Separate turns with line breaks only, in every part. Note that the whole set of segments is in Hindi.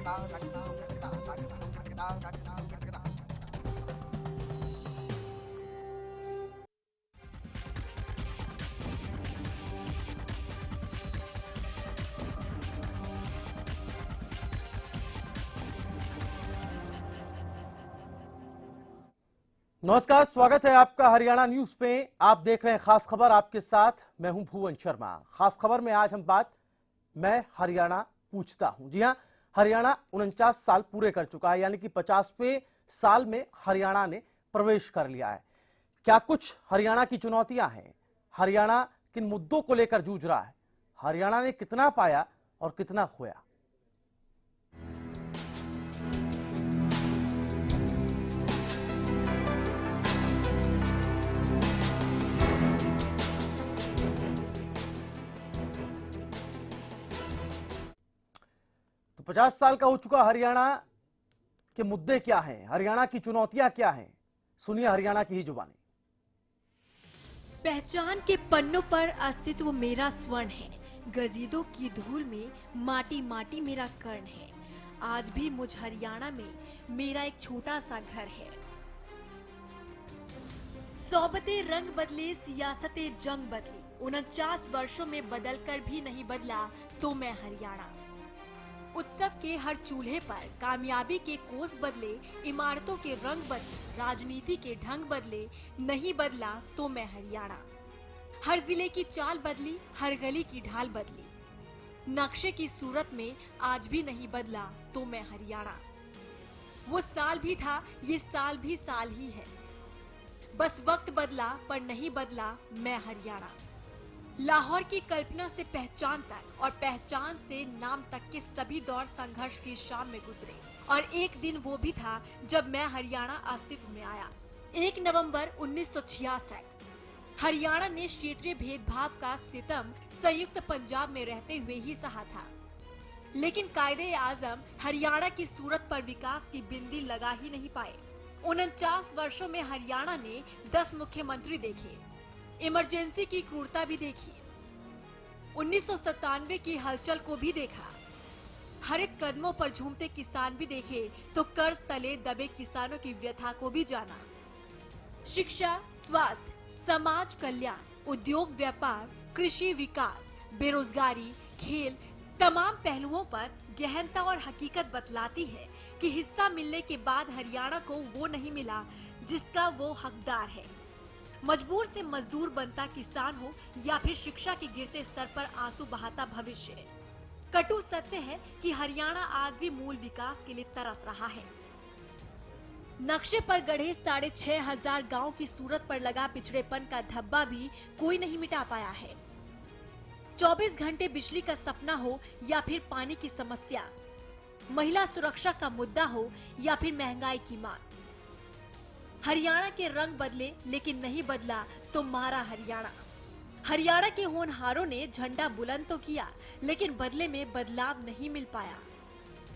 नमस्कार, स्वागत है आपका हरियाणा न्यूज पे। आप देख रहे हैं खास खबर, आपके साथ मैं हूं भुवन शर्मा। खास खबर में आज हम बात मैं हरियाणा पूछता हूं। जी हां, हरियाणा 49 साल पूरे कर चुका है, यानी कि 50वें साल में हरियाणा ने प्रवेश कर लिया है। क्या कुछ हरियाणा की चुनौतियां हैं? हरियाणा किन मुद्दों को लेकर जूझ रहा है? हरियाणा ने कितना पाया और कितना खोया? तो 50 साल का हो चुका हरियाणा के मुद्दे क्या हैं? हरियाणा की चुनौतियां क्या हैं? सुनिए हरियाणा की ही जुबानी।
पहचान के पन्नों पर अस्तित्व मेरा स्वर्ण है। गजीदों की धूल में माटी माटी मेरा कर्ण है। आज भी मुझ हरियाणा में मेरा एक छोटा सा घर है। सोबते रंग बदले, सियासतें जंग बदली, 49 वर्षों में बदलकर भी नहीं बदला तो मैं हरियाणा। उत्सव के हर चूल्हे पर कामयाबी के कोस बदले, इमारतों के रंग बदले, राजनीति के ढंग बदले, नहीं बदला तो मैं हरियाणा। हर जिले की चाल बदली, हर गली की ढाल बदली, नक्शे की सूरत में आज भी नहीं बदला तो मैं हरियाणा। वो साल भी था, ये साल भी साल ही है। बस वक्त बदला पर नहीं बदला मैं हरियाणा। लाहौर की कल्पना से पहचान तक और पहचान से नाम तक के सभी दौर संघर्ष की शाम में गुजरे, और एक दिन वो भी था जब मैं हरियाणा अस्तित्व में आया। 1 नवंबर 1966। हरियाणा ने क्षेत्रीय भेदभाव का सितम संयुक्त पंजाब में रहते हुए ही सहा था, लेकिन कायदे आजम हरियाणा की सूरत पर विकास की बिंदी लगा ही नहीं पाए। 49 वर्षों में हरियाणा ने 10 मुख्यमंत्री देखे, इमरजेंसी की क्रूरता भी देखी, 1997 की हलचल को भी देखा, हरित कदमों पर झूमते किसान भी देखे, तो कर्ज तले दबे किसानों की व्यथा को भी जाना। शिक्षा, स्वास्थ्य, समाज कल्याण, उद्योग व्यापार, कृषि विकास, बेरोजगारी, खेल, तमाम पहलुओं पर गहनता और हकीकत बतलाती है कि हिस्सा मिलने के बाद हरियाणा को वो नहीं मिला जिसका वो हकदार है। मजबूर से मजदूर बनता किसान हो या फिर शिक्षा के गिरते स्तर पर आंसू बहाता भविष्य, कटु सत्य है कि हरियाणा आज भी मूल विकास के लिए तरस रहा है। नक्शे पर गढ़े 6500 गांव की सूरत पर लगा पिछड़ेपन का धब्बा भी कोई नहीं मिटा पाया है। 24 घंटे बिजली का सपना हो या फिर पानी की समस्या, महिला सुरक्षा का मुद्दा हो या फिर महंगाई की मांग, हरियाणा के रंग बदले लेकिन नहीं बदला तो मारा हरियाणा। हरियाणा के होनहारों ने झंडा बुलंद तो किया, लेकिन बदले में बदलाव नहीं मिल पाया।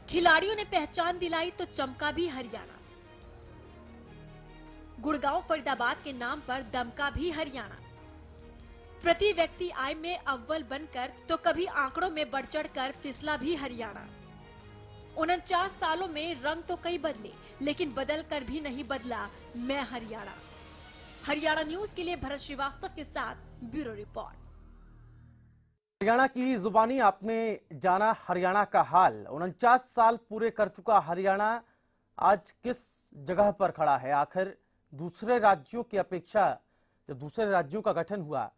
खिलाड़ियों ने पहचान दिलाई तो चमका भी हरियाणा। गुड़गांव फरीदाबाद के नाम पर दमका भी हरियाणा। प्रति व्यक्ति आय में अव्वल बनकर तो कभी आंकड़ों में बढ़ चढ़ कर फिसला भी हरियाणा। 49 सालों में रंग तो कई बदले, लेकिन बदल कर भी नहीं बदला मैं हरियाणा। हरियाणा न्यूज के लिए भरत श्रीवास्तव के साथ ब्यूरो रिपोर्ट।
हरियाणा की जुबानी आपने जाना हरियाणा का हाल। 49 साल पूरे कर चुका हरियाणा आज किस जगह पर खड़ा है? आखिर दूसरे राज्यों की अपेक्षा, जब दूसरे राज्यों का गठन हुआ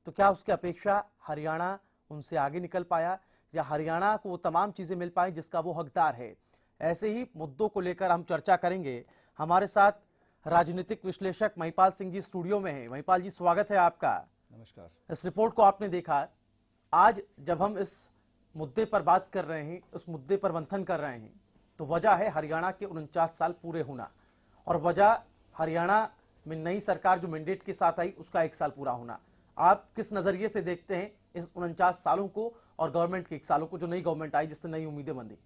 तो क्या उसकी अपेक्षा हरियाणा उनसे आगे निकल पाया, या हरियाणा को वो तमाम चीजें मिल पाई जिसका वो हकदार है? ऐसे ही मुद्दों को लेकर हम चर्चा करेंगे। हमारे साथ राजनीतिक विश्लेषक महिपाल सिंह जी स्टूडियो में हैं। महिपाल जी, स्वागत है आपका।
नमस्कार।
इस रिपोर्ट को आपने देखा। आज जब हम इस मुद्दे पर बात कर रहे हैं, उस मुद्दे पर मंथन कर रहे हैं, तो वजह है हरियाणा के 49 साल पूरे होना, और वजह हरियाणा में नई सरकार जो मैंडेट के साथ आई उसका 1 साल पूरा होना। आप किस नजरिए से देखते हैं इस 49 सालों को और गवर्नमेंट के 1 सालों को, जो नई गवर्नमेंट आई जिससे नई उम्मीदें बंधी?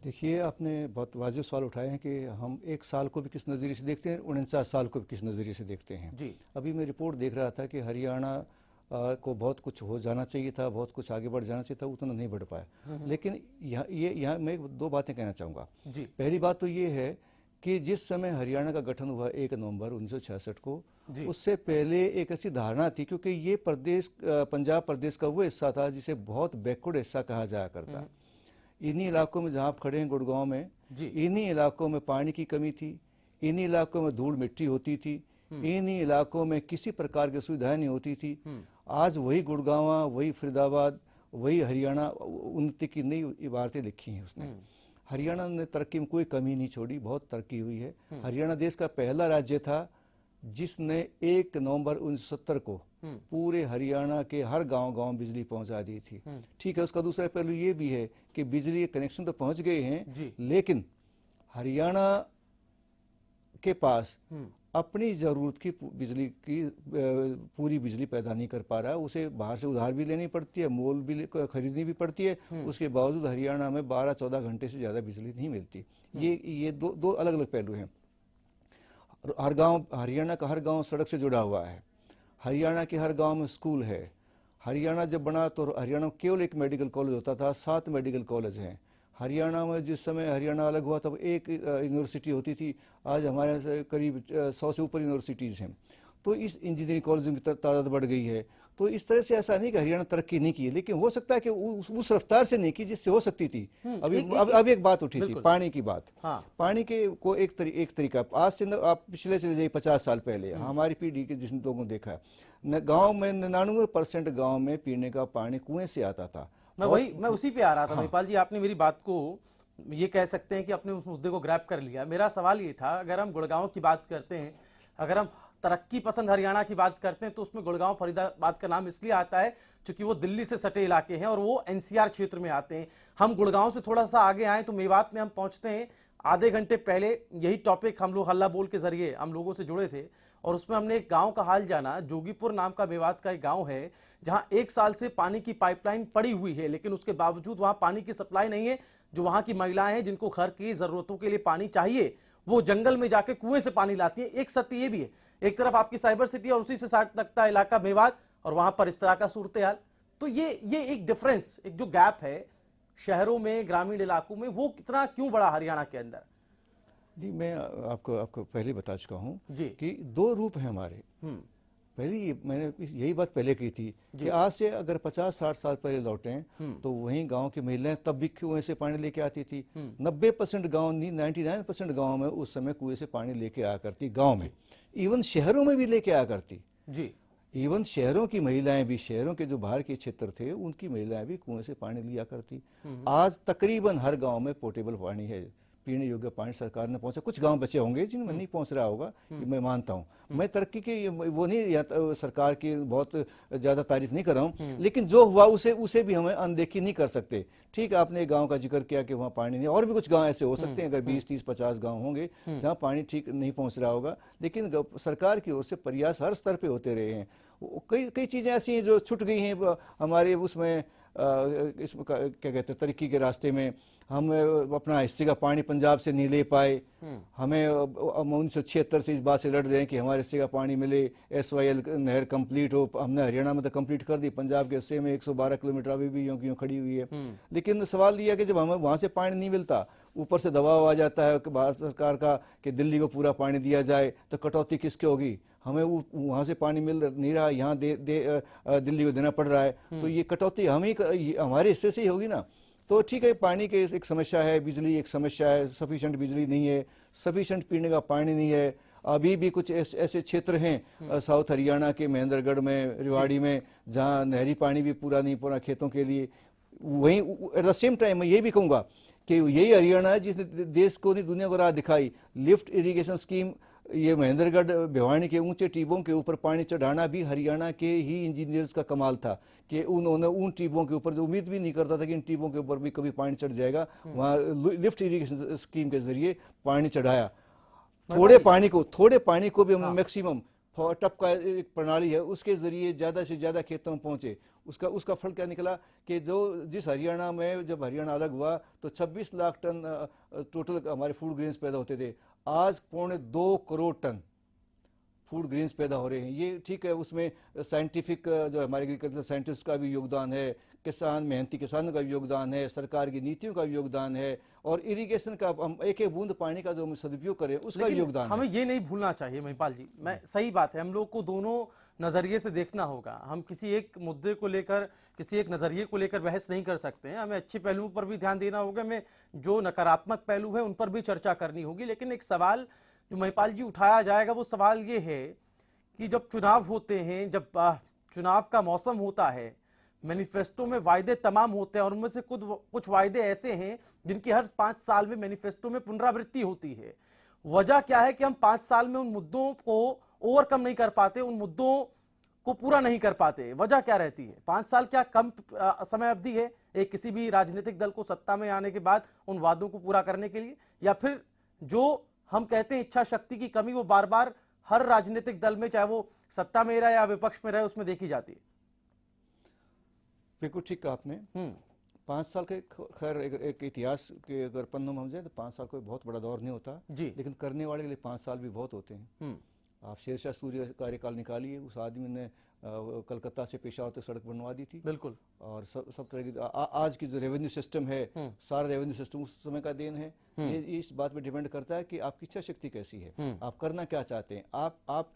देखिए, आपने बहुत वाजिब सवाल उठाए हैं कि हम 1 साल को भी किस नज़रिए से देखते हैं, 49 साल को भी किस नज़रिए से देखते हैं
जी।
अभी मैं रिपोर्ट देख रहा था कि हरियाणा को बहुत कुछ हो जाना चाहिए था, बहुत कुछ आगे बढ़ जाना चाहिए था, उतना नहीं बढ़ पाया। लेकिन यहाँ मैं दो बातें कहना चाहूँगा।
जी
पहली बात तो ये है कि जिस समय हरियाणा का गठन हुआ 1 नवंबर 1966 को,
जी।
उससे पहले एक ऐसी धारणा थी, क्योंकि ये प्रदेश पंजाब प्रदेश का वो हिस्सा था जिसे बहुत बैकवर्ड हिस्सा कहा जाया करता। इन्हीं इलाकों में जहाँ आप खड़े हैं गुड़गांव में,
जी।
इन्हीं इलाकों में पानी की कमी थी, इन्हीं इलाकों में धूल मिट्टी होती थी, इन्हीं इलाकों में किसी प्रकार की सुविधाएं नहीं होती थी। आज वही गुड़गांव, वही फरीदाबाद, वही हरियाणा उन्नति की नई इबारतें लिखी हैं उसने। हरियाणा ने तरक्की में कोई कमी नहीं छोड़ी, बहुत तरक्की हुई है। हरियाणा देश का पहला राज्य था जिसने 1 नवंबर 1970 को पूरे हरियाणा के हर गांव बिजली पहुंचा दी थी। ठीक है, उसका दूसरा पहलू ये भी है कि बिजली के कनेक्शन तो पहुंच गए हैं, लेकिन हरियाणा के पास अपनी जरूरत की बिजली की पूरी बिजली पैदा नहीं कर पा रहा है। उसे बाहर से उधार भी लेनी पड़ती है, मोल भी खरीदनी भी पड़ती है। उसके बावजूद हरियाणा में 12-14 घंटे से ज़्यादा बिजली नहीं मिलती। ये दो अलग अलग पहलू हैं। हर गांव, हरियाणा का हर गांव सड़क से जुड़ा हुआ है। हरियाणा के हर गांव में स्कूल है। हरियाणा जब बना तो हरियाणा में केवल एक मेडिकल कॉलेज होता था, 7 मेडिकल कॉलेज हैं। हरियाणा में जिस समय हरियाणा अलग हुआ तब एक यूनिवर्सिटी होती थी, आज हमारे से करीब 100 से ऊपर यूनिवर्सिटीज़ हैं। तो इस इंजीनियरिंग कॉलेजों की तादाद बढ़ गई है। तो इस तरह से ऐसा नहीं कि हरियाणा तरक्की नहीं की है, लेकिन हो सकता है कि उस रफ्तार से नहीं की जिससे हो सकती थी। अभी एक बात उठी थी, पानी की बात। पानी के को एक तरीका, आज से आप पिछले चले जाइए 50 साल पहले, हमारी पीढ़ी के जिन लोगों ने देखा है, गाँव में 99% गाँव में पीने का पानी कुएं से आता था।
मैं उसी पे आ रहा था। महिपाल जी, आपने मेरी बात को ये कह सकते हैं कि अपने उस मुद्दे को ग्रैब कर लिया। मेरा सवाल ये था, अगर हम गुड़गांव की बात करते हैं, अगर हम तरक्की पसंद हरियाणा की बात करते हैं, तो उसमें गुड़गांव फरीदाबाद का नाम इसलिए आता है क्योंकि वो दिल्ली से सटे इलाके हैं और वो एनसीआर क्षेत्र में आते हैं। हम गुड़गांव से थोड़ा सा आगे आए तो मेवात में हम पहुंचते हैं। आधे घंटे पहले यही टॉपिक हम लोग हल्ला बोल के जरिए हम लोगों से जुड़े थे और उसमें हमने एक गांव का हाल जाना। जोगीपुर नाम का मेवात का एक गांव है जहां 1 साल से पानी की पाइपलाइन पड़ी हुई है, लेकिन उसके बावजूद वहां पानी की सप्लाई नहीं है। जो वहां की महिलाएं हैं जिनको घर की जरूरतों के लिए पानी चाहिए, वो जंगल में जाके कुएं से पानी लाती है। एक सत्य ये भी है, एक तरफ आपकी साइबर सिटी और उसी से साथ लगता इलाका मेवात और वहां पर इस तरह का सूरत हाल। तो ये एक डिफरेंस, एक जो गैप है शहरों में ग्रामीण इलाकों में, वो कितना क्यों बड़ा हरियाणा के अंदर?
जी, मैं आपको पहले बता चुका हूँ कि 2 रूप हैं हमारे। पहली मैंने यही बात पहले की थी कि आज से अगर 50-60 साल पहले लौटें तो वहीं गांव की महिलाएं तब भी कुएं से पानी लेके आती थी। 90% गांव नहीं, 99% गांव में उस समय कुएं से पानी लेके आया करती गांव में। इवन शहरों में भी लेके आया करती जी। इवन शहरों की महिलाएं भी, शहरों के जो बाहर के क्षेत्र थे उनकी महिलाएं भी कुएं से पानी लिया करती। आज तकरीबन हर गाँव में पोर्टेबल पानी है, पीने योग्य पानी सरकार ने पहुंचा। कुछ गांव बचे होंगे जिनमें नहीं पहुंच रहा होगा, ये मैं मानता हूं। मैं तरक्की की वो नहीं, सरकार की बहुत ज्यादा तारीफ नहीं कर रहा हूं, लेकिन जो हुआ उसे भी हमें अनदेखी नहीं कर सकते। ठीक है, आपने एक गांव का जिक्र किया कि वहाँ पानी नहीं, और भी कुछ गांव ऐसे हो सकते हैं, अगर 20, 30, 50 गांव होंगे जहाँ पानी ठीक नहीं पहुंच रहा होगा, लेकिन सरकार की ओर से प्रयास हर स्तर पे होते रहे हैं। कई चीजें ऐसी हैं जो छूट गई हैं हमारे उसमें, इसमें क्या कहते हैं, तरक्की के रास्ते में। हम अपना हिस्से का पानी पंजाब से नहीं ले पाए। हमें 1976 से इस बात से लड़ रहे हैं कि हमारे हिस्से का पानी मिले, SYL नहर कंप्लीट हो। हमने हरियाणा में तो कंप्लीट कर दी, पंजाब के हिस्से में 112 किलोमीटर अभी भी यूं खड़ी हुई है। लेकिन सवाल यह है कि जब हमें वहाँ से पानी नहीं मिलता, ऊपर से दबाव आ जाता है भारत सरकार का कि दिल्ली को पूरा पानी दिया जाए, तो कटौती किसके होगी? हमें वहाँ से पानी मिल नहीं रहा, यहाँ दिल्ली को देना पड़ रहा है, तो ये कटौती हमारे हिस्से से ही होगी ना। तो ठीक है, पानी के एक समस्या है, बिजली एक समस्या है, सफिशिएंट बिजली नहीं है, सफिशिएंट पीने का पानी नहीं है। अभी भी कुछ ऐसे क्षेत्र हैं साउथ हरियाणा के महेंद्रगढ़ में, रेवाड़ी में, जहाँ नहरी पानी भी पूरा नहीं पड़ा खेतों के लिए। वहीं एट द सेम टाइम मैं ये भी कहूँगा कि यही हरियाणा है जिसने देश को नहीं दुनिया को राह दिखाई। लिफ्ट इरिगेशन स्कीम, ये महेंद्रगढ़ भिवानी के ऊंचे टीबों के ऊपर पानी चढ़ाना भी हरियाणा के ही इंजीनियर्स का कमाल था कि उन्होंने उन टीबों के ऊपर, जो उम्मीद भी नहीं करता था कि इन टीबों के ऊपर भी कभी पानी चढ़ जाएगा, वहाँ लिफ्ट इरिगेशन स्कीम के जरिए पानी चढ़ाया। थोड़े पानी को भी हम मैक्सिमम टप का एक प्रणाली है, उसके जरिए ज़्यादा से ज़्यादा खेतों में पहुँचे। उसका फल क्या निकला कि जिस हरियाणा में, जब हरियाणा अलग हुआ तो 26 लाख टन टोटल हमारे फूड ग्रेन्स पैदा होते थे, आज 1.25 करोड़ टन फूड ग्रेन्स पैदा हो रहे हैं, ये ठीक है। उसमें साइंटिफिक जो हमारे एग्रीकल्चर साइंटिस्ट का भी योगदान है, किसान मेहनती किसानों का भी योगदान है, सरकार की नीतियों का भी योगदान है, और इरिगेशन का हम एक एक बूंद पानी का जो हम सदुपयोग करें उसका भी योगदान
हमें
है।
ये नहीं भूलना चाहिए महिपाल जी, मैं सही बात है, हम लोग को दोनों नजरिए से देखना होगा। हम किसी एक मुद्दे को लेकर, किसी एक नजरिए को लेकर बहस नहीं कर सकते हैं। हमें अच्छे पहलुओं पर भी ध्यान देना होगा, हमें जो नकारात्मक पहलू है उन पर भी चर्चा करनी होगी। लेकिन एक सवाल जो महिपाल जी उठाया जाएगा वो सवाल ये है कि जब चुनाव होते हैं, जब चुनाव का मौसम होता है, मैनिफेस्टो में वायदे तमाम होते हैं और उनमें से कुछ वायदे ऐसे हैं जिनकी हर 5 साल में मैनिफेस्टो में पुनरावृत्ति होती है। वजह क्या है कि हम 5 साल में उन मुद्दों को ओवरकम नहीं कर पाते, उन मुद्दों को पूरा नहीं कर पाते। वजह क्या रहती है? 5 साल क्या कम समय अवधि है एक किसी भी राजनीतिक दल को सत्ता में आने के बाद उन वादों को पूरा करने के लिए, या फिर जो हम कहते हैं इच्छा शक्ति की कमी, वो बार बार हर राजनीतिक दल में, चाहे वो सत्ता में रहे या विपक्ष में रहे, उसमें देखी जाती है?
बिल्कुल ठीक कहा आपने। 5 साल के खैर एक इतिहास के अगर पन्नों में हम जाए तो 5 साल कोई बहुत बड़ा दौर नहीं होता
जी,
लेकिन करने वाले के लिए 5 साल भी बहुत होते हैं। आप शेरशाह सूरी कार्यकाल निकालिए, उस आदमी ने कलकत्ता से पेशावर तक सड़क बनवा दी थी।
बिल्कुल।
और सब तरह की आज की जो रेवेन्यू सिस्टम है, सारा रेवेन्यू सिस्टम उस समय का देन है। ये इस बात पे डिपेंड करता है कि आपकी इच्छा शक्ति कैसी है, आप करना क्या चाहते हैं। आप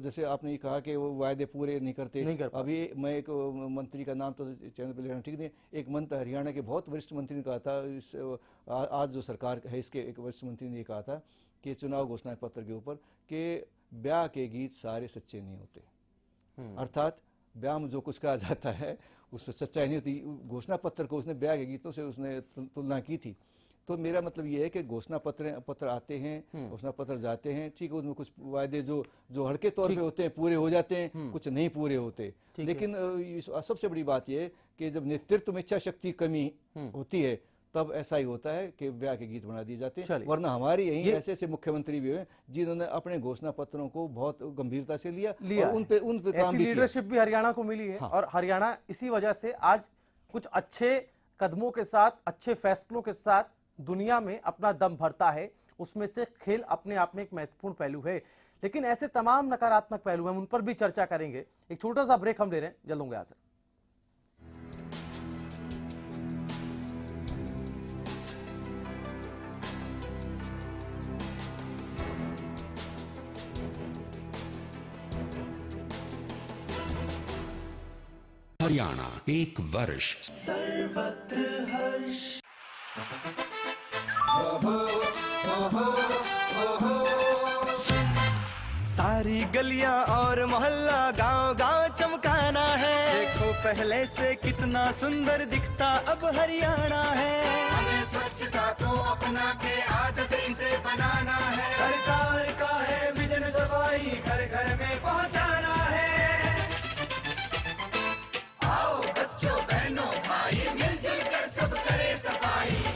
जैसे आपने ये कहा कि वो वायदे पूरे नहीं करते। अभी मैं एक मंत्री का नाम तो चैनल पर लेना ठीक नहीं, एक मंत्री हरियाणा के बहुत वरिष्ठ मंत्री ने कहा था, आज जो सरकार है इसके एक वरिष्ठ मंत्री ने ये कहा था कि चुनाव घोषणा पत्र के ऊपर कि ब्याह के गीत सारे सच्चे नहीं होते। अर्थात ब्याह में जो कुछ कहा जाता है उसमें सच्चाई नहीं होती। घोषणा पत्र को उसने ब्याह के गीतों से उसने तुलना की थी। तो मेरा मतलब ये है कि घोषणा पत्र आते हैं, घोषणा पत्र जाते हैं, ठीक है, उसमें कुछ वायदे जो हल्के तौर पे होते हैं पूरे हो जाते हैं, कुछ नहीं पूरे होते। लेकिन सबसे बड़ी बात यह कि जब नेतृत्व में इच्छा शक्ति कमी होती है तब ऐसा ही होता है कि ब्याह के गीत बना दिए जाते हैं। वरना हमारे यहीं ऐसे ऐसे मुख्यमंत्री भी हुए जिन्होंने अपने घोषणा पत्रों को बहुत गंभीरता से लिया और उन पे काम भी किया।
लीडरशिप भी हरियाणा को मिली है। हाँ। और हरियाणा इसी वजह से आज कुछ अच्छे कदमों के साथ, अच्छे फैसलों के साथ दुनिया में अपना दम भरता है। उसमें से खेल अपने आप में एक महत्वपूर्ण पहलू है, लेकिन ऐसे तमाम नकारात्मक पहलू हैं, उन पर भी चर्चा करेंगे। एक छोटा सा ब्रेक हम ले रहे हैं, जल्द होंगे यहाँ से।
हरियाणा एक वर्ष
सर्वत्र हर्ष। सारी गलियां और मोहल्ला गांव गांव चमकाना है। देखो पहले से कितना सुंदर दिखता अब हरियाणा है। हमें स्वच्छता को अपना के आदत इसे बनाना है। सरकार का है विजन, सफाई घर घर में पहुंचाना है।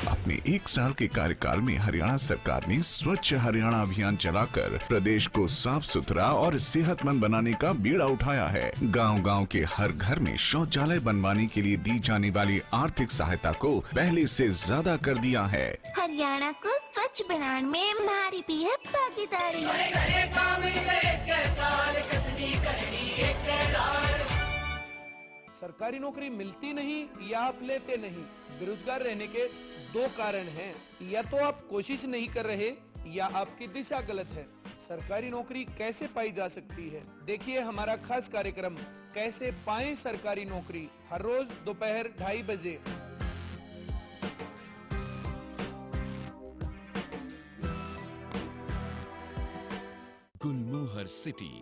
अपने 1 साल के कार्यकाल में हरियाणा सरकार ने स्वच्छ हरियाणा अभियान चलाकर प्रदेश को साफ सुथरा और सेहतमंद बनाने का बीड़ा उठाया है। गांव-गांव के हर घर में शौचालय बनवाने के लिए दी जाने वाली आर्थिक सहायता को पहले से ज्यादा कर दिया है।
हरियाणा को स्वच्छ बनाने में हमारी भी है भागीदारी।
सरकारी नौकरी मिलती नहीं या आप लेते नहीं। बेरोजगार रहने के 2 कारण हैं, या तो आप कोशिश नहीं कर रहे या आपकी दिशा गलत है। सरकारी नौकरी कैसे पाई जा सकती है, देखिए हमारा खास कार्यक्रम कैसे पाएं सरकारी नौकरी, हर रोज दोपहर 2:30 बजे।
गुलमोहर सिटी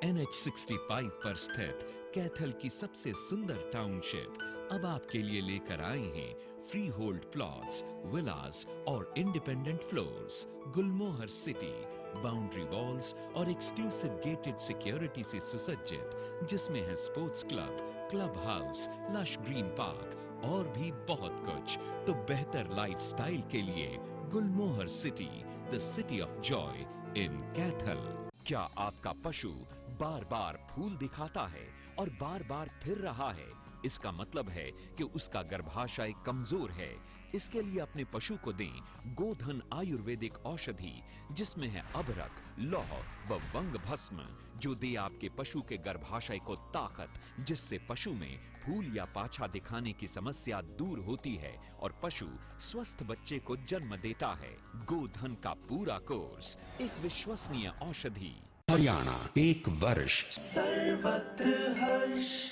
NH65 पर स्थित कैथल की सबसे सुंदर टाउनशिप अब आपके लिए लेकर आए हैं फ्री होल्ड प्लॉट्स, विलास और independent floors. Gulmohar city boundary walls और एक्सक्लूसिव गेटेड सिक्योरिटी से सुसज्जित, जिसमें है sports club, club house, lush green park और भी बहुत कुछ। तो बेहतर लाइफस्टाइल के लिए Gulmohar city, the city of joy in Kaithal. क्या आपका पशु बार बार फूल दिखाता है और बार बार फिर रहा है? इसका मतलब है कि उसका गर्भाशय कमजोर है। इसके लिए अपने पशु को दें गोधन आयुर्वेदिक औषधि, जिसमें है अबरक, लौह व वंग भस्म, जो दे आपके पशु के गर्भाशय को ताकत, जिससे पशु में फूल या पाछा दिखाने की समस्या दूर होती है और पशु स्वस्थ बच्चे को जन्म देता है। गोधन का पूरा कोर्स, एक विश्वसनीय औषधि। हरियाणा 1 वर्ष।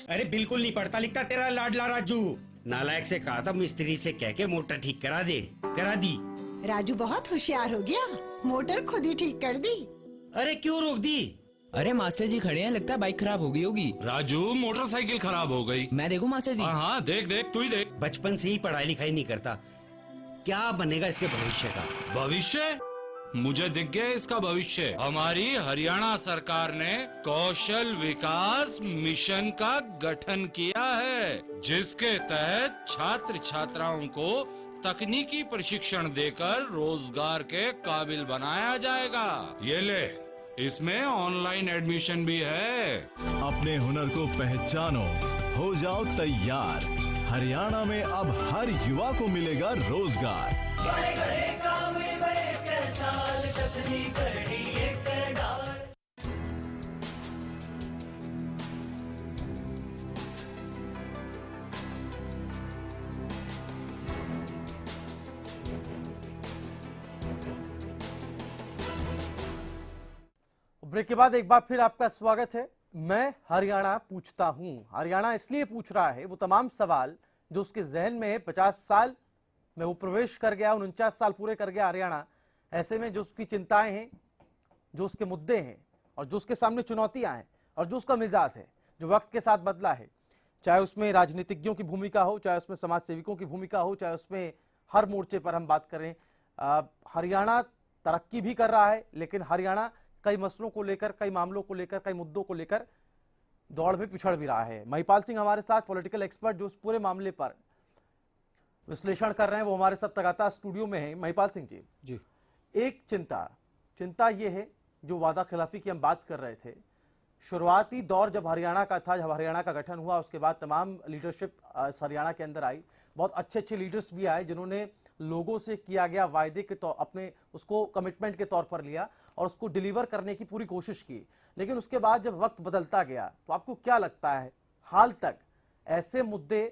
अरे बिल्कुल नहीं पढ़ता लिखता तेरा लाडला राजू। नालायक से कहा था मिस्त्री से कह के मोटर ठीक करा दे, करा दी।
राजू बहुत होशियार हो गया, मोटर खुद ही ठीक कर दी।
अरे क्यों रोक दी?
अरे मास्टर जी खड़े हैं, लगता है बाइक खराब हो गई होगी।
राजू मोटरसाइकिल खराब हो गई।
मैं देखूं मास्टर जी?
हाँ देख देख, तू ही देख।
बचपन से ही पढ़ाई लिखाई नहीं करता, क्या बनेगा इसके भविष्य का?
भविष्य? मुझे दिख गया इसका भविष्य। हमारी हरियाणा सरकार ने कौशल विकास मिशन का गठन किया है, जिसके तहत छात्र छात्राओं को तकनीकी प्रशिक्षण देकर रोजगार के काबिल बनाया जाएगा। ये ले, इसमें ऑनलाइन एडमिशन भी है।
अपने हुनर को पहचानो, हो जाओ तैयार। हरियाणा में अब हर युवा को मिलेगा रोजगार।
बड़े बड़े काम बड़े साल कतनी करनी एक डाल।
ब्रेक के बाद एक बार फिर आपका स्वागत है। मैं हरियाणा पूछता हूं। हरियाणा इसलिए पूछ रहा है वो तमाम सवाल जो उसके जहन में है। 50 साल में वो प्रवेश कर गया, 49 साल पूरे कर गया हरियाणा। ऐसे में जो उसकी चिंताएं हैं, जो उसके मुद्दे हैं और जो उसके सामने चुनौतियां हैं और जो उसका मिजाज है, जो वक्त के साथ बदला है, चाहे उसमें राजनीतिज्ञों की भूमिका हो, चाहे उसमें समाज सेविकों की भूमिका हो, चाहे उसमें हर मोर्चे पर हम बात करें। हरियाणा तरक्की भी कर रहा है, लेकिन हरियाणा कई मसलों को लेकर, कई मामलों को लेकर, कई मुद्दों को लेकर दौड़ में पिछड़ भी रहा है। महिपाल सिंह हमारे साथ, पॉलिटिकल एक्सपर्ट, जो इस पूरे मामले पर विश्लेषण कर रहे हैं, वो हमारे साथ लगातार स्टूडियो में है। महिपाल सिंह जी, एक चिंता ये है, जो वादा खिलाफी की हम बात कर रहे थे, शुरुआती दौर जब हरियाणा का था, जब हरियाणा का गठन हुआ, उसके बाद तमाम लीडरशिप हरियाणा के अंदर आई। बहुत अच्छे लीडर्स भी आए, जिन्होंने लोगों से किया गया वायदे के तौर अपने उसको कमिटमेंट के तौर पर लिया और उसको डिलीवर करने की पूरी कोशिश की। लेकिन उसके बाद जब वक्त बदलता गया, तो आपको क्या लगता है, हाल तक ऐसे मुद्दे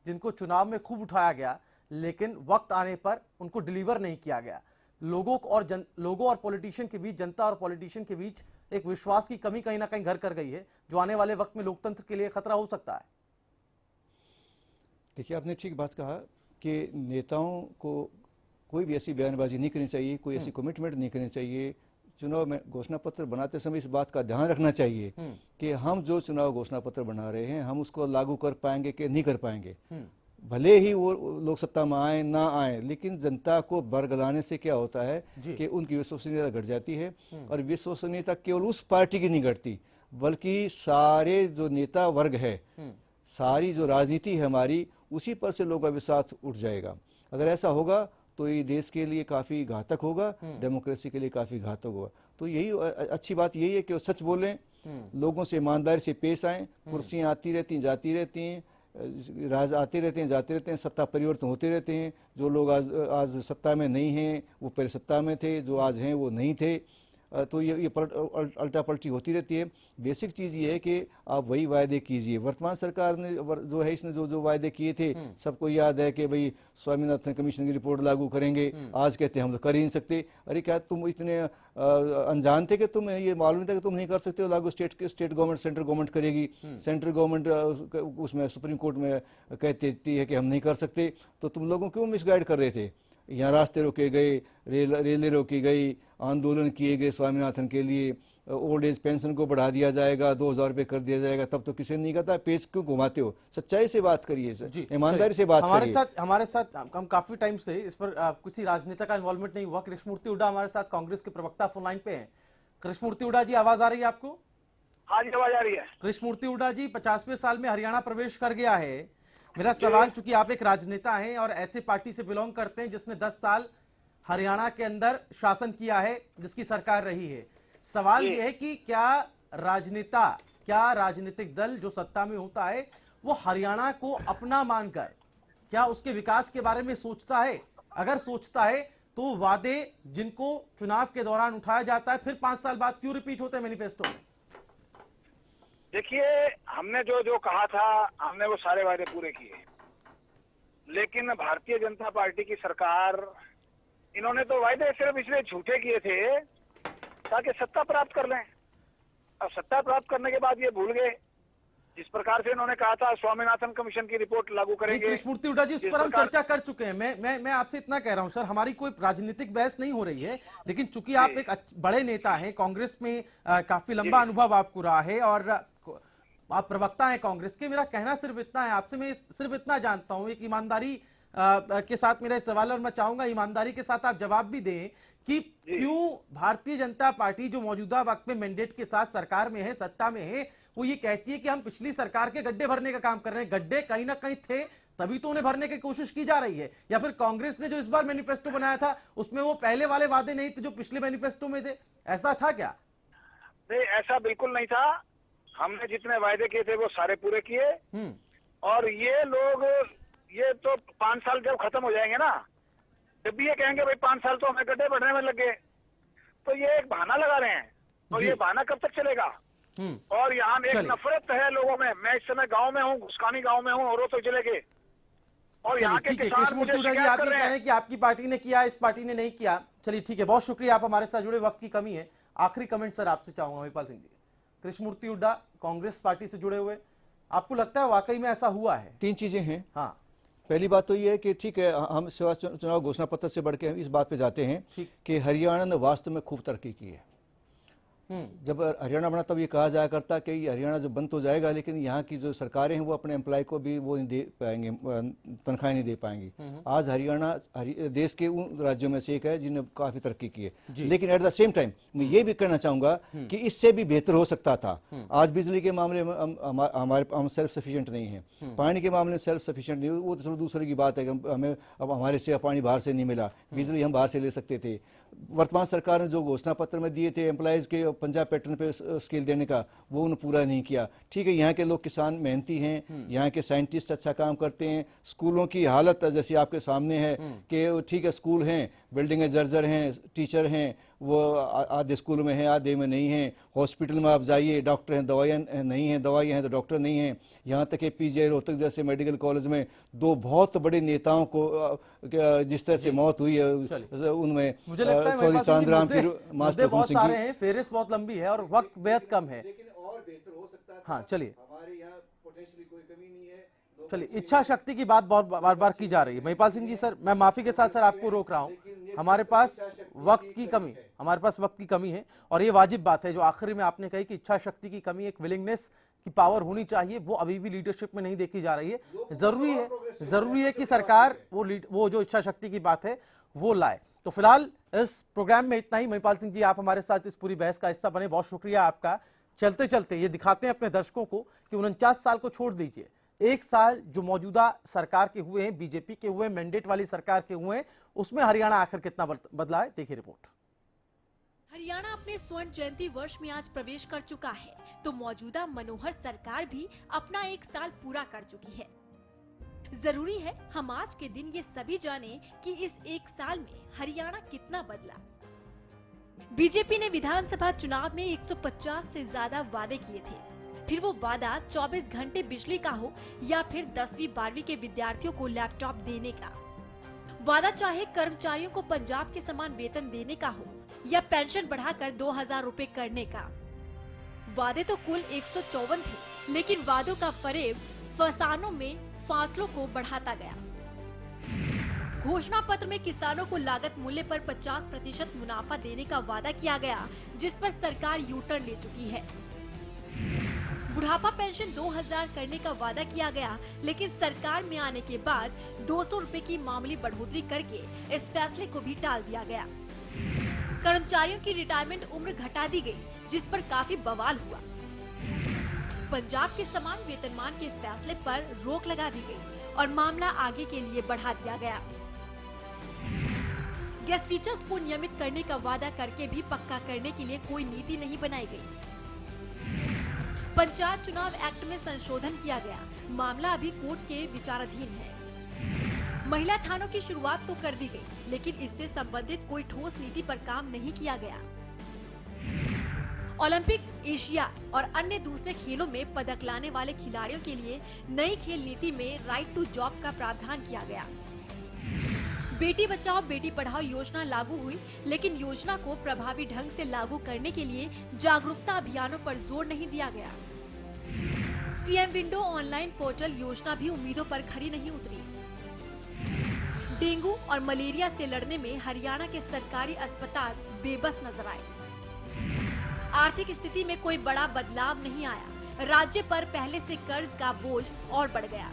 जिनको चुनाव में खूब उठाया गया, लेकिन वक्त आने पर उनको डिलीवर नहीं किया गया, लोगों और पॉलिटिशियन के बीच, जनता और पॉलिटिशियन के बीच एक विश्वास की कमी कहीं ना कहीं घर कर गई है, जो आने वाले वक्त में लोकतंत्र के लिए खतरा हो सकता है?
देखिए, आपने ठीक बात कहा कि नेताओं को कोई भी ऐसी बयानबाजी नहीं करनी चाहिए, कोई ऐसी कमिटमेंट नहीं करनी चाहिए। चुनाव में घोषणा पत्र बनाते समय इस बात का ध्यान रखना चाहिए कि हम जो चुनाव घोषणा पत्र बना रहे हैं, हम उसको लागू कर पाएंगे कि नहीं कर पाएंगे। भले ही वो लोग सत्ता में आए ना आए, लेकिन जनता को बरगलाने से क्या होता है कि उनकी विश्वसनीयता घट जाती है। और विश्वसनीयता केवल उस पार्टी की नहीं घटती, बल्कि सारे जो नेता वर्ग है, सारी जो राजनीति है हमारी, उसी पर से लोगों का विश्वास उठ जाएगा। अगर ऐसा होगा तो ये देश के लिए काफ़ी घातक होगा, डेमोक्रेसी के लिए काफ़ी घातक होगा। तो यही अच्छी बात यही है कि वो सच बोलें, लोगों से ईमानदारी से पेश आएँ। कुर्सियाँ आती रहती हैं, जाती रहती हैं, राज आते रहते हैं, जाते रहते हैं, सत्ता परिवर्तन होते रहते हैं। जो लोग आज सत्ता में नहीं हैं, वो पहले सत्ता में थे, जो आज हैं वो नहीं थे। तो ये अल्टा पलटी होती रहती है। बेसिक चीज़ ये है कि आप वही वायदे कीजिए। वर्तमान सरकार ने जो है, इसने जो वायदे किए थे, सबको याद है कि भाई स्वामीनाथन कमीशन की रिपोर्ट लागू करेंगे। आज कहते हैं हम तो कर ही नहीं सकते। अरे क्या तुम इतने अनजान थे कि तुम ये मालूम था कि तुम नहीं कर सकते हो लागू? स्टेट गवर्नमेंट सेंट्रल गवर्नमेंट करेगी। सेंट्रल गवर्नमेंट उसमें सुप्रीम कोर्ट में कहती है कि हम नहीं कर सकते। तो तुम लोगों क्यों मिसगाइड कर रहे थे? यहाँ रास्ते रोके गए, रेलें रोकी गई, आंदोलन किए गए स्वामीनाथन के लिए। ओल्ड एज पेंशन को बढ़ा दिया जाएगा, 2000 रुपये कर दिया जाएगा, तब तो किसी ने नहीं कहता। पेश क्यों घुमाते हो? सच्चाई से बात करिए, ईमानदारी से बात करिए।
हमारे साथ हम काफी टाइम से इस पर किसी राजनेता का इन्वॉल्वमेंट नहीं हुआ। कृष्णमूर्ति हुड्डा हमारे साथ, कांग्रेस के प्रवक्ता, फोन लाइन पे हैं। कृष्णमूर्ति हुड्डा जी, आवाज आ रही है आपको?
हाँ जी, आवाज आ रही है।
कृष्णमूर्ति हुड्डा जी, 50वें साल में हरियाणा प्रवेश कर गया है। मेरा सवाल, चूंकि आप एक राजनेता हैं और ऐसे पार्टी से बिलोंग करते हैं जिसने 10 साल हरियाणा के अंदर शासन किया है, जिसकी सरकार रही है, सवाल यह है कि क्या राजनेता, क्या राजनीतिक दल जो सत्ता में होता है वो हरियाणा को अपना मानकर क्या उसके विकास के बारे में सोचता है? अगर सोचता है तो वादे जिनको चुनाव के दौरान उठाया जाता है फिर 5 साल बाद क्यों रिपीट होते हैं मैनिफेस्टो में?
देखिए, हमने जो कहा था, हमने वो सारे वादे पूरे किए, लेकिन भारतीय जनता पार्टी की सरकार, इन्होंने तो वायदे सिर्फ इसलिए झूठे किए थे ताकि सत्ता प्राप्त कर लें। अब सत्ता प्राप्त करने के बाद ये भूल गए। जिस प्रकार से इन्होंने कहा था स्वामीनाथन कमीशन की रिपोर्ट लागू करेंगे।
कृष्णमूर्ति हुड्डा जी, इस पर हम चर्चा कर चुके हैं। मैं आपसे इतना कह रहा हूं सर, हमारी कोई राजनीतिक बहस नहीं हो रही है, लेकिन चूंकि आप एक बड़े नेता हैं, कांग्रेस में काफी लंबा अनुभव आपको रहा है और आप प्रवक्ता हैं कांग्रेस के, मेरा कहना सिर्फ इतना है आपसे, मैं सिर्फ इतना जानता हूं, एक ईमानदारी के साथ मेरा सवाल और मैं चाहूंगा ईमानदारी के साथ आप जवाब भी दें कि क्यों भारतीय जनता पार्टी जो मौजूदा वक्त में मैंडेट के साथ सरकार में है, सत्ता में है, वो ये कहती है कि हम पिछली सरकार के गड्ढे भरने का काम कर रहे हैं। गड्ढे कहीं ना कहीं थे, तभी तो उन्हें भरने की कोशिश की जा रही है। या फिर कांग्रेस ने जो इस बार मैनिफेस्टो बनाया था उसमें वो पहले वाले वादे नहीं थे जो पिछले मैनिफेस्टो में थे, ऐसा था क्या?
नहीं, ऐसा बिल्कुल नहीं था। हमने जितने वायदे किए थे वो सारे पूरे किए। और ये लोग, ये तो 5 साल जब खत्म हो जाएंगे ना, जब भी ये कहेंगे भाई 5 साल तो हमें गड्ढे बढ़ने में लगे, तो ये एक बहाना लगा रहे हैं। और ये बहाना कब तक चलेगा? और यहाँ एक नफरत है लोगों में। मैं इस समय गांव में हूँ, घुसकानी गांव में हूँ, और तो जिले के, और यहाँ के किसान मुझे शिकायत
आप
कर
ये
रहे
कह रहे हैं कि आपकी पार्टी ने किया, इस पार्टी ने नहीं किया। चलिए ठीक है, बहुत शुक्रिया, आप हमारे साथ जुड़े, वक्त की कमी है। आखिरी कमेंट सर आपसे चाहूंगा महिपाल सिंह जी। कृष्णमूर्ति हुड्डा कांग्रेस पार्टी से जुड़े हुए, आपको लगता है वाकई में ऐसा हुआ है?
3 चीजें हैं।
हाँ,
पहली बात तो ये है कि ठीक है, हम चुनाव घोषणा पत्र से बढ़ के इस बात पे जाते हैं कि हरियाणा ने वास्तव में खूब तरक्की की है। जब हरियाणा बना तब ये कहा जाया करता कि हरियाणा जो बंद तो जाएगा, लेकिन यहाँ की जो सरकारें हैं वो अपने एम्प्लॉय को भी वो नहीं दे पाएंगे, तनख्वाहें नहीं दे पाएंगी। आज हरियाणा देश के उन राज्यों में से एक है जिन्होंने काफी तरक्की की है। लेकिन एट द सेम टाइम मैं ये भी कहना चाहूंगा कि इससे भी बेहतर हो सकता था। आज बिजली के मामले में हम सेल्फ सफिशिएंट नहीं है, पानी के मामले में सेल्फ सफिशिएंट नहीं, वो तो दूसरे की बात है कि हमें अब हमारे से पानी बाहर से नहीं मिला, बिजली हम बाहर से ले सकते थे। वर्तमान सरकार ने जो घोषणा पत्र में दिए थे एम्प्लॉयज के पंजाब पैटर्न पे स्केल देने का, वो उन्होंने पूरा नहीं किया। ठीक है, यहाँ के लोग किसान मेहनती हैं, यहाँ के साइंटिस्ट अच्छा काम करते हैं। स्कूलों की हालत जैसे आपके सामने है कि ठीक है, स्कूल हैं, बिल्डिंगें जर्जर हैं, टीचर हैं वो आधे स्कूल में हैं, आधे में नहीं हैं। हॉस्पिटल में आप जाइए, डॉक्टर हैं, दवाइयाँ नहीं हैं, दवाइयाँ हैं तो डॉक्टर नहीं हैं। यहाँ तक कि पीजीआई रोहतक जैसे मेडिकल कॉलेज में 2 बहुत बड़े नेताओं को जिस तरह से मौत हुई है उनमें चौधरी चांदराम की मास्टर
बहुत सारे हैं, फेहरिस्त बहुत लंबी है और वक्त बेहद कम है,
लेकिन और बेहतर हो सकता है।
हाँ चलिए,
हमारे यहाँ पोटेंशियली कोई कमी नहीं है।
चलिए, इच्छा शक्ति की बात बहुत बार की जा रही है। महिपाल सिंह जी सर, मैं माफी के साथ सर आपको रोक रहा हूं, हमारे पास वक्त की कमी है और ये वाजिब बात है जो आखिरी में आपने कही कि इच्छा शक्ति की कमी, एक विलिंगनेस की पावर होनी चाहिए, वो अभी भी लीडरशिप में नहीं देखी जा रही है। जरूरी है कि सरकार वो जो इच्छा शक्ति की बात है वो लाए। तो फिलहाल इस प्रोग्राम में इतना ही। महिपाल सिंह जी, आप हमारे साथ इस पूरी बहस का हिस्सा बने, बहुत शुक्रिया आपका। चलते चलते ये दिखाते हैं अपने दर्शकों को कि 49 साल को छोड़ दीजिए, 1 साल जो मौजूदा सरकार के हुए हैं, बीजेपी के हुए, मैंडेट वाली सरकार के हुए हैं, उसमें हरियाणा आखिर कितना बदला है, देखिए रिपोर्ट।
हरियाणा अपने स्वर्ण जयंती वर्ष में आज प्रवेश कर चुका है, तो मौजूदा मनोहर सरकार भी अपना 1 साल पूरा कर चुकी है। जरूरी है हम आज के दिन ये सभी जाने कि इस 1 साल में हरियाणा कितना बदला। बीजेपी ने विधानसभा चुनाव में 150 से ज्यादा वादे किए थे, फिर वो वादा 24 घंटे बिजली का हो या फिर 10वीं 12वीं के विद्यार्थियों को लैपटॉप देने का, वादा चाहे कर्मचारियों को पंजाब के समान वेतन देने का हो या पेंशन बढ़ाकर 2000 रुपए करने का। वादे तो कुल 154 थे, लेकिन वादों का फरेब फसानों में फासलों को बढ़ाता गया। घोषणा पत्र में किसानों को लागत मूल्य पर 50% मुनाफा देने का वादा किया गया, जिस पर सरकार यू टर्न ले चुकी है। बुढ़ापा पेंशन 2000 करने का वादा किया गया, लेकिन सरकार में आने के बाद 200 रुपए की मामूली बढ़ोतरी करके इस फैसले को भी टाल दिया गया। कर्मचारियों की रिटायरमेंट उम्र घटा दी गई, जिस पर काफी बवाल हुआ। पंजाब के समान वेतनमान के फैसले पर रोक लगा दी गई और मामला आगे के लिए बढ़ा दिया गया। गेस्ट टीचर्स को नियमित करने का वादा करके भी पक्का करने के लिए कोई नीति नहीं बनाई गई। पंचायत चुनाव एक्ट में संशोधन किया गया, मामला अभी कोर्ट के विचाराधीन है। महिला थानों की शुरुआत तो कर दी गई, लेकिन इससे संबंधित कोई ठोस नीति पर काम नहीं किया गया। ओलंपिक, एशिया और अन्य दूसरे खेलों में पदक लाने वाले खिलाड़ियों के लिए नई खेल नीति में राइट टू जॉब का प्रावधान किया गया। बेटी बचाओ बेटी पढ़ाओ योजना लागू हुई, लेकिन योजना को प्रभावी ढंग से लागू करने के लिए जागरूकता अभियानों पर जोर नहीं दिया गया। सीएम विंडो ऑनलाइन पोर्टल योजना भी उम्मीदों पर खरी नहीं उतरी। डेंगू और मलेरिया से लड़ने में हरियाणा के सरकारी अस्पताल बेबस नजर आए। आर्थिक स्थिति में कोई बड़ा बदलाव नहीं आया। राज्य पर पहले से कर्ज का बोझ और बढ़ गया।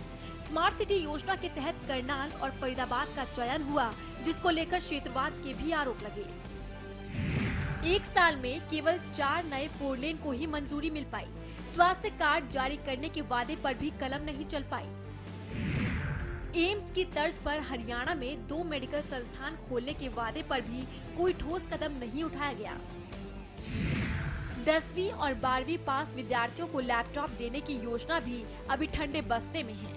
स्मार्ट सिटी योजना के तहत करनाल और फरीदाबाद का चयन हुआ, जिसको लेकर क्षेत्रवाद के भी आरोप लगे। एक साल में केवल 4 नए 4 लेन को ही मंजूरी मिल पाई। स्वास्थ्य कार्ड जारी करने के वादे पर भी कलम नहीं चल पाई। एम्स की तर्ज पर हरियाणा में 2 मेडिकल संस्थान खोलने के वादे पर भी कोई ठोस कदम नहीं उठाया गया। 10वीं और 12वीं पास विद्यार्थियों को लैपटॉप देने की योजना भी अभी ठंडे बस्ते में है।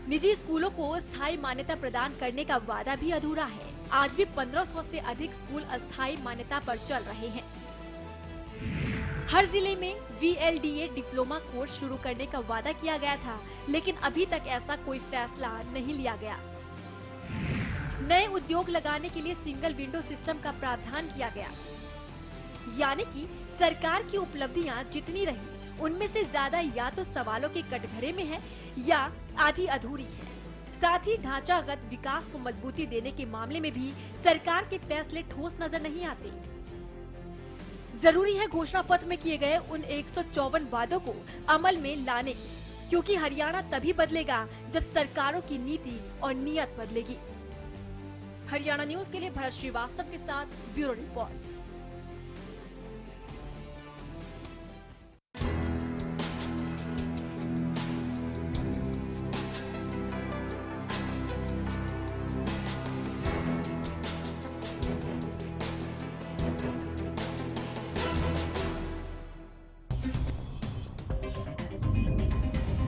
निजी स्कूलों को स्थायी मान्यता प्रदान करने का वादा भी अधूरा है। आज भी 1500 से अधिक स्कूल अस्थायी मान्यता पर चल रहे हैं। हर जिले में VLDA डिप्लोमा कोर्स शुरू करने का वादा किया गया था, लेकिन अभी तक ऐसा कोई फैसला नहीं लिया गया। नए उद्योग लगाने के लिए सिंगल विंडो सिस्टम का प्रावधान किया गया, यानी कि सरकार की उपलब्धियां जितनी रही, उनमें से ज्यादा या तो सवालों के कटघरे में है या आधी अधूरी है। साथ ही ढांचागत विकास को मजबूती देने के मामले में भी सरकार के फैसले ठोस नजर नहीं आते। जरूरी है घोषणा पत्र में किए गए उन 154 वादों को अमल में लाने की, क्योंकि हरियाणा तभी बदलेगा जब सरकारों की नीति और नीयत बदलेगी। हरियाणा न्यूज के लिए भरत श्रीवास्तव के साथ ब्यूरो रिपोर्ट।